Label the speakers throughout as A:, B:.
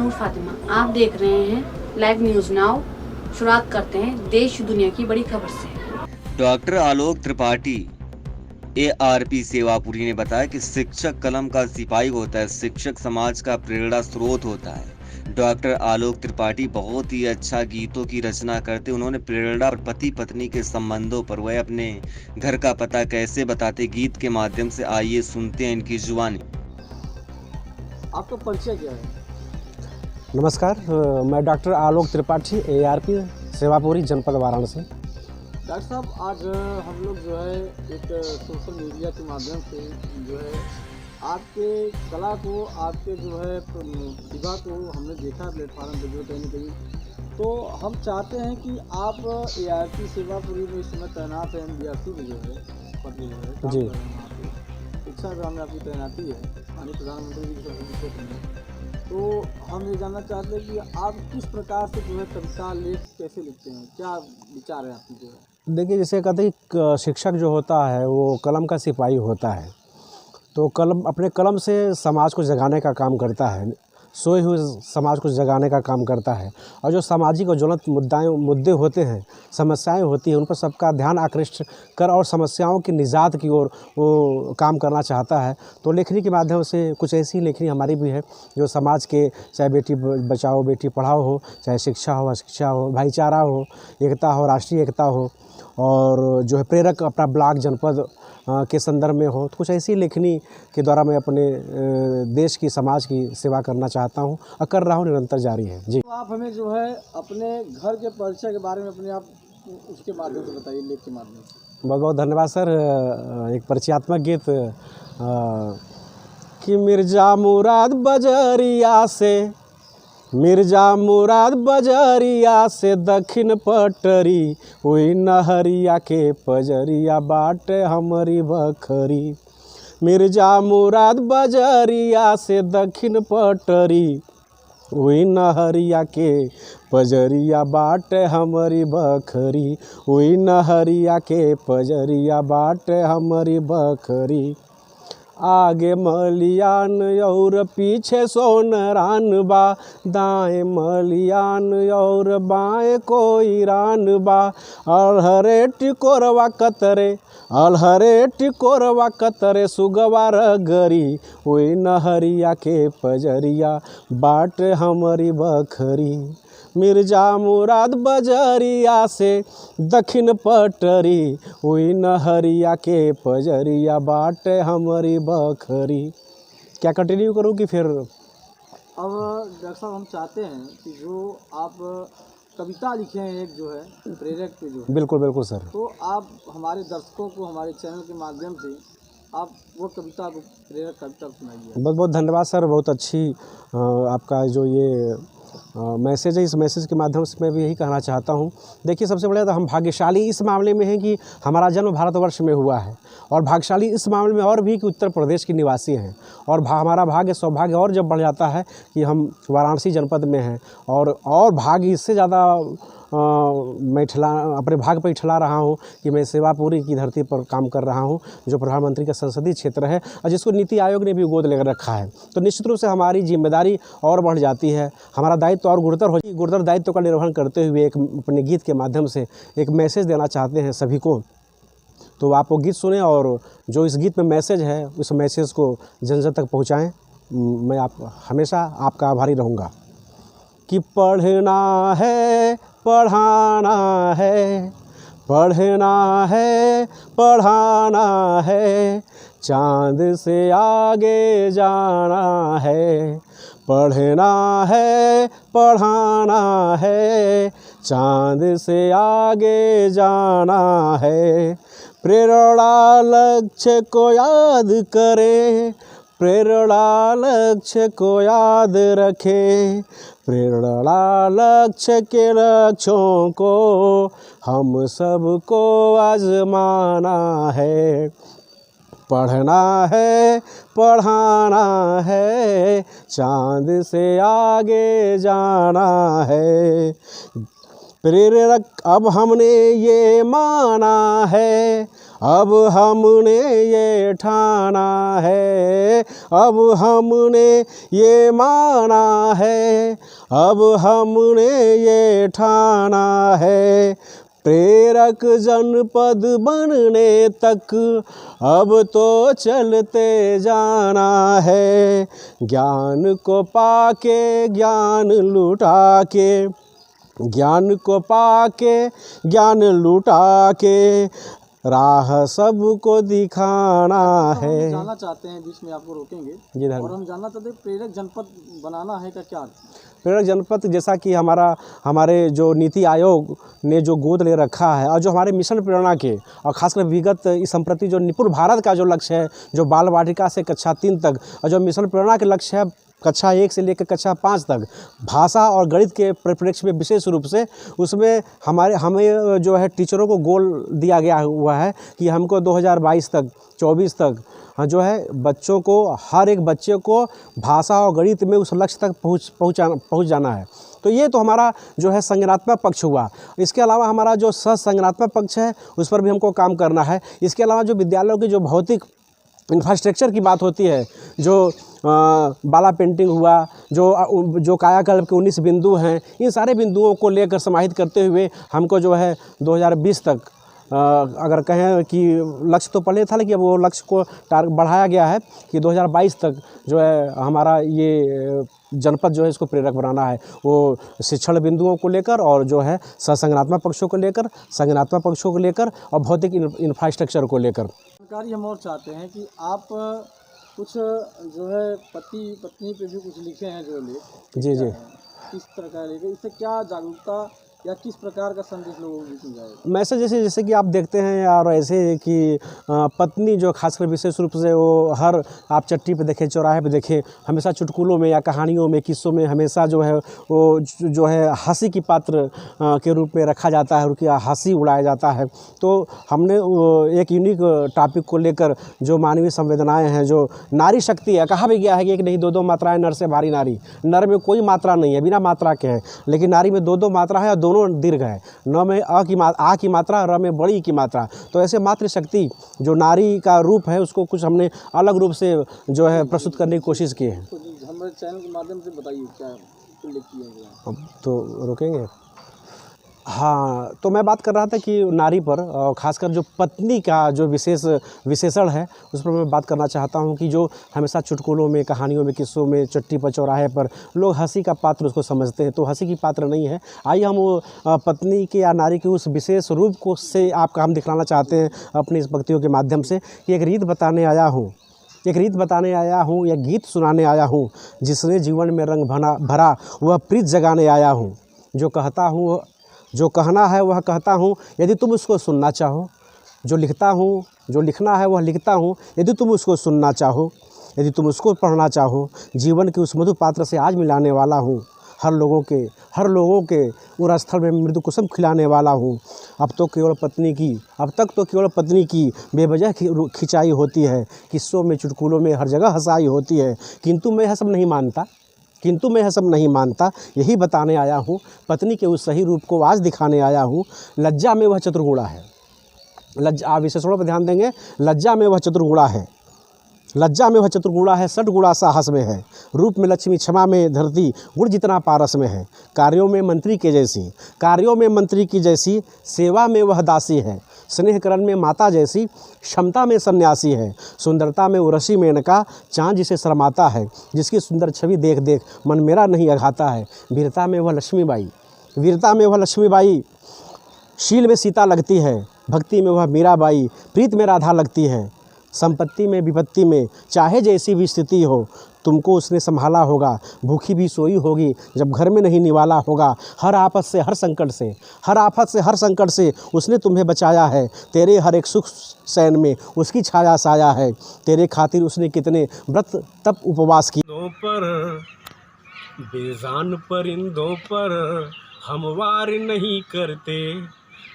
A: नूर फातिमा। आप देख रहे हैं लाइव न्यूज नाउ। शुरुआत करते हैं देश दुनिया की बड़ी खबर से।
B: डॉक्टर आलोक त्रिपाठी ARP सेवापुरी ने बताया कि शिक्षक कलम का सिपाही होता है, शिक्षक समाज का प्रेरणा स्रोत होता है। डॉक्टर आलोक त्रिपाठी बहुत ही अच्छा गीतों की रचना करते। उन्होंने प्रेरणा और पति पत्नी के संबंधों पर वह अपने घर का पता कैसे बताते, गीत के माध्यम से आइए सुनते हैं इनकी जुबानी।
C: आपका परिचय क्या है?
D: नमस्कार, मैं डॉक्टर आलोक त्रिपाठी ARP सेवापुरी जनपद वाराणसी।
C: डॉक्टर साहब, आज हम लोग जो है एक सोशल मीडिया के माध्यम से जो है आपके कला को, आपके जो है प्रतिभा को हमने देखा प्लेटफार्म पर जो कहीं ना कहीं, तो हम चाहते हैं कि आप ARP सेवापुरी में इस समय तैनात हैं, MBRC में जो है पद में जो है काम
D: जी।
C: कर रहे हैं वहाँ पे। शिक्षा विभाग में आपकी तैनाती है, माननीय प्रधानमंत्री जी के सर्टिफिकेट में। तो हम ये जानना चाहते हैं कि आप किस प्रकार से जो है कविता लेख कैसे लिखते हैं, क्या विचार है आपकी जो है?
D: देखिए, जैसे कहते हैं कि शिक्षक जो होता है वो कलम का सिपाही होता है, तो कलम अपने कलम से समाज को जगाने का काम करता है, सोए हुए समाज को जगाने का काम करता है। और जो सामाजिक और ज्वलंत मुद्दे होते हैं, समस्याएं होती हैं, उन पर सबका ध्यान आकृष्ट कर और समस्याओं की निजात की ओर वो काम करना चाहता है। तो लेखनी के माध्यम से कुछ ऐसी लेखनी हमारी भी है जो समाज के, चाहे बेटी बचाओ बेटी पढ़ाओ हो, चाहे शिक्षा हो अशिक्षा हो, भाईचारा हो, एकता हो, राष्ट्रीय एकता हो, और जो है प्रेरक अपना ब्लॉक जनपद के संदर्भ में हो, तो कुछ ऐसी लेखनी के द्वारा मैं अपने देश की समाज की सेवा करना चाहता हूँ और कर रहा हूँ, निरंतर जारी है जी।
C: तो आप हमें जो है अपने घर के परिचय के बारे में अपने आप उसके माध्यम से बताइए, लेख के माध्यम से।
D: बहुत बहुत धन्यवाद सर। एक परिचयात्मक गीत कि मिर्ज़ा मुराद बजरिया से, मिर्ज़ा मुराद बजरिया से दक्षिण पटरी, वही नहरिया के पजरिया बाटे हमारी बखरी। मिर्ज़ा मुराद बजरिया से दक्षिण पटरी, वही नहरिया के पजरिया बाटे हमारी बखरी, वही नहरिया के पजरिया बाटे हमारी बखरी। आगे मलियान और पीछे सोनरान बा, दाएं मलियान और बाएं कोईरान बा। अलहरे टिकोरवा कतरे, अलहरे टिकोरवा कतरे सुगवा रगरी, वही नहरिया के पजरिया बाट हमारी बखरी। मिर्ज़ा मुराद बजरिया से दक्षिण पटरी, वही नहरिया के पजरिया बाटे हमारी बखरी। क्या कंटिन्यू करूँ कि फिर?
C: अब डॉक्टर साहब, हम चाहते हैं कि जो आप कविता लिखे हैं एक जो है प्रेरक पे जो है,
D: बिल्कुल बिल्कुल सर।
C: तो आप हमारे दर्शकों को हमारे चैनल के माध्यम से आप वो कविता को, प्रेरक कविता सुनाइए।
D: बहुत बहुत धन्यवाद सर। बहुत अच्छी आपका जो ये मैसेज है, इस मैसेज के माध्यम से मैं भी यही कहना चाहता हूँ। देखिए, सबसे बड़ा तो हम भाग्यशाली इस मामले में हैं कि हमारा जन्म भारतवर्ष में हुआ है, और भाग्यशाली इस मामले में और भी कि उत्तर प्रदेश के निवासी हैं। और हमारा भाग्य सौभाग्य और जब बढ़ जाता है कि हम वाराणसी जनपद में हैं, और भाग्य इससे ज़्यादा मैं अपने भाग पर ठला रहा हूँ कि मैं सेवापुरी की धरती पर काम कर रहा हूँ, जो प्रधानमंत्री का संसदीय क्षेत्र है और जिसको नीति आयोग ने भी गोद लेकर रखा है। तो निश्चित रूप से हमारी जिम्मेदारी और बढ़ जाती है, हमारा दायित्व और गुरुतर दायित्व का निर्वहन करते हुए एक अपने गीत के माध्यम से एक मैसेज देना चाहते हैं सभी को। तो आप वो गीत सुने और जो इस गीत में मैसेज है उस मैसेज को जन जन तक पहुँचाएँ। मैं हमेशा आपका आभारी रहूँगा। कि पढ़ना है पढ़ाना है, पढ़ना है पढ़ाना है, चाँद से आगे जाना है। पढ़ना है पढ़ाना है, चाँद से आगे जाना है। प्रेरणा लक्ष्य को याद करें, प्रेरणा लक्ष्य को याद रखें, प्रेरणा लक्ष्य के लक्ष्यों को हम सबको आजमाना है। पढ़ना है पढ़ाना है, चाँद से आगे जाना है। प्रेरक अब हमने ये माना है, अब हमने ये ठाना है, अब हमने ये माना है, अब हमने ये ठाना है, प्रेरक जनपद बनने तक अब तो चलते जाना है। ज्ञान को पाके ज्ञान लुटा के, ज्ञान को पाके ज्ञान लुटा के, राह सबको दिखाना है।
C: हम जानना चाहते हैं, बीच में आपको रोकेंगे,
D: जी
C: और हम जानना चाहते हैं प्रेरक जनपद बनाना है का क्या अर्थ?
D: प्रेरक जनपद जैसा कि हमारे जो नीति आयोग ने जो गोद ले रखा है और जो हमारे मिशन प्रेरणा के और खासकर विगत इस संप्रति जो निपुण भारत का जो लक्ष्य है, जो बाल वाटिका से कक्षा 3 तक, और जो मिशन प्रेरणा के लक्ष्य है कक्षा 1 से लेकर कक्षा 5 तक, भाषा और गणित के परिप्रेक्ष्य में विशेष रूप से, उसमें हमें जो है टीचरों को गोल दिया गया हुआ है कि हमको 2022 तक 24 तक जो है बच्चों को, हर एक बच्चे को भाषा और गणित में उस लक्ष्य तक पहुँच जाना है। तो ये तो हमारा जो है संज्ञानात्मक पक्ष हुआ। इसके अलावा हमारा जो संज्ञानात्मक पक्ष है उस पर भी हमको काम करना है। इसके अलावा जो विद्यालयों की जो भौतिक इंफ्रास्ट्रक्चर की बात होती है, जो बाला पेंटिंग हुआ, जो कायाकल्प के 19 बिंदु हैं, इन सारे बिंदुओं को लेकर समाहित करते हुए हमको जो है 2020 तक अगर कहें कि लक्ष्य तो पहले था, लेकिन अब वो लक्ष्य को बढ़ाया गया है कि 2022 तक जो है हमारा ये जनपद जो है इसको प्रेरक बनाना है। वो शिक्षण बिंदुओं को लेकर और जो है संज्ञानात्मक पक्षों को लेकर, संज्ञानात्मक पक्षों को लेकर और भौतिक इंफ्रास्ट्रक्चर को लेकर।
C: जानकारी हम और चाहते हैं कि आप कुछ जो है पति पत्नी पे भी कुछ लिखे हैं जो लेख,
D: जी जी,
C: किस तरह का लेख, इससे क्या जागरूकता या किस प्रकार का संदेश लोगों को बीच में जाएगा?
D: मैसेज जैसे कि आप देखते हैं और ऐसे कि पत्नी जो खासकर विशेष रूप से वो हर आप चट्टी पे देखें, चौराहे पे देखें, हमेशा चुटकुलों में या कहानियों में, किस्सों में हमेशा जो है वो जो है हंसी की पात्र के रूप में रखा जाता है, उनकी हंसी उड़ाया जाता है। तो हमने एक यूनिक टॉपिक को लेकर जो मानवीय संवेदनाएँ हैं, जो नारी शक्ति है, कहा भी गया है कि एक नहीं 2 मात्राएँ नर से भारी नारी। नर में कोई मात्रा नहीं है, बिना मात्रा के है, लेकिन नारी में 2 मात्रा है और दोनों दीर्घ है। न में आ की मात्रा, र में बड़ी की मात्रा। तो ऐसे मातृशक्ति जो नारी का रूप है उसको कुछ हमने अलग रूप से जो है प्रस्तुत करने की कोशिश की है।
C: तो हमारे चैनल के माध्यम से बताइए क्या लिखी है?
D: अब तो रोकेंगे। हाँ, तो मैं बात कर रहा था कि नारी पर और ख़ासकर जो पत्नी का जो विशेषण है उस पर मैं बात करना चाहता हूँ कि जो हमेशा चुटकुलों में, कहानियों में, किस्सों में, चट्टी पर, चौराहे पर लोग हंसी का पात्र उसको समझते हैं, तो हंसी की पात्र नहीं है। आइए हम वो पत्नी के या नारी के उस विशेष रूप को से आपका हम दिखलाना चाहते हैं अपनी इस भक्तियों के माध्यम से कि एक रीत बताने आया हूँ, या गीत सुनाने आया हूँ, जिसने जीवन में रंग भरा वह प्रीत जगाने आया हूँ। जो कहना है वह कहता हूँ, यदि तुम उसको सुनना चाहो। जो लिखना है वह लिखता हूँ, यदि तुम उसको सुनना चाहो, यदि तुम उसको पढ़ना चाहो। जीवन के उस मधु पात्र से आज मिलाने वाला हूँ, हर लोगों के उर स्थल में मृदु कुसुम खिलाने वाला हूँ। अब तक तो केवल पत्नी की बेवजह खिंचाई होती है, किस्सों में, चुटकुलों में हर जगह हंसाई होती है। किंतु मैं यह सब नहीं मानता, यही बताने आया हूँ। पत्नी के उस सही रूप को आज दिखाने आया हूँ। लज्जा में वह चतुर्गुणा है। आप विशेषणों पर ध्यान देंगे। लज्जा में वह चतुर्गुणा है, 6 गुणा साहस में है। रूप में लक्ष्मी, क्षमा में धरती, गुण जितना पारस में है। कार्यों में मंत्री की जैसी, सेवा में वह दासी है। स्नेहकरण में माता जैसी, क्षमता में सन्यासी है। सुंदरता में उर्वशी मेनका, चाँद जिसे शर्माता है। जिसकी सुंदर छवि देख मन मेरा नहीं अघाता है। वीरता में वह लक्ष्मीबाई, शील में सीता लगती है। भक्ति में वह मीराबाई, प्रीत में राधा लगती है। संपत्ति में विपत्ति में, चाहे जैसी भी स्थिति हो, तुमको उसने संभाला होगा। भूखी भी सोई होगी जब घर में नहीं निवाला होगा। हर आफत से, हर संकट से उसने तुम्हें बचाया है। तेरे हर एक सुख सैन में उसकी छाया साया है। तेरे खातिर उसने कितने व्रत तप उपवास किए।
E: पर बेजान परिंदों पर हम वार नहीं करते,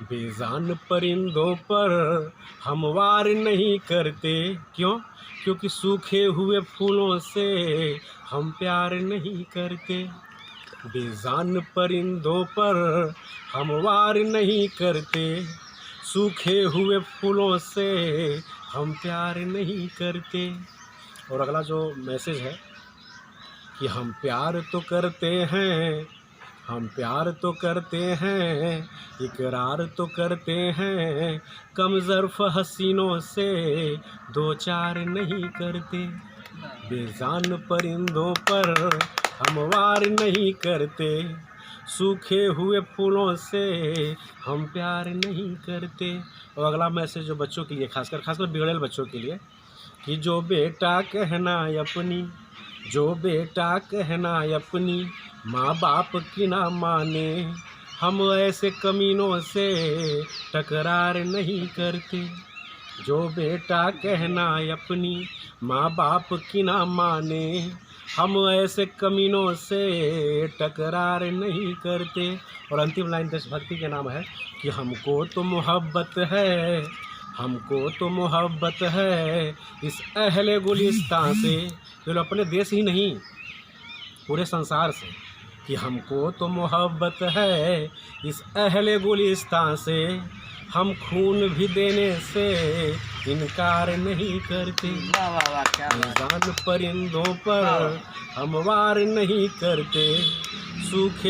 E: बेजान परिंदों पर हम वार नहीं करते। क्यों? क्योंकि सूखे हुए फूलों से हम प्यार नहीं करते। बेजान परिंदों पर हम वार नहीं करते। सूखे हुए फूलों से हम प्यार नहीं करते। और अगला जो मैसेज है कि हम प्यार तो करते हैं, हम प्यार तो करते हैं, इकरार तो करते हैं, कम ज़र्फ़ हसीनों से दो चार नहीं करते। बेजान परिंदों पर हम वार नहीं करते, सूखे हुए फूलों से हम प्यार नहीं करते। और अगला मैसेज जो बच्चों के लिए खासकर बिगड़ेल बच्चों के लिए कि जो बेटा कहना अपनी, जो बेटा कहना अपनी माँ बाप की ना माने, हम ऐसे कमीनों से टकरार नहीं करते। जो बेटा कहना अपनी माँ बाप की ना माने, हम ऐसे कमीनों से टकरार नहीं करते। और अंतिम लाइन देशभक्ति के नाम है कि हमको तो मोहब्बत है, हमको तो मोहब्बत है इस अहले गुलिस्तान से, केवल अपने देश ही नहीं पूरे संसार से, कि हमको तो मोहब्बत है इस अहले गुलिस्तान से, हम खून भी देने से इनकार नहीं करते। बेजान परिंदों पर हम वार नहीं करते, सूखे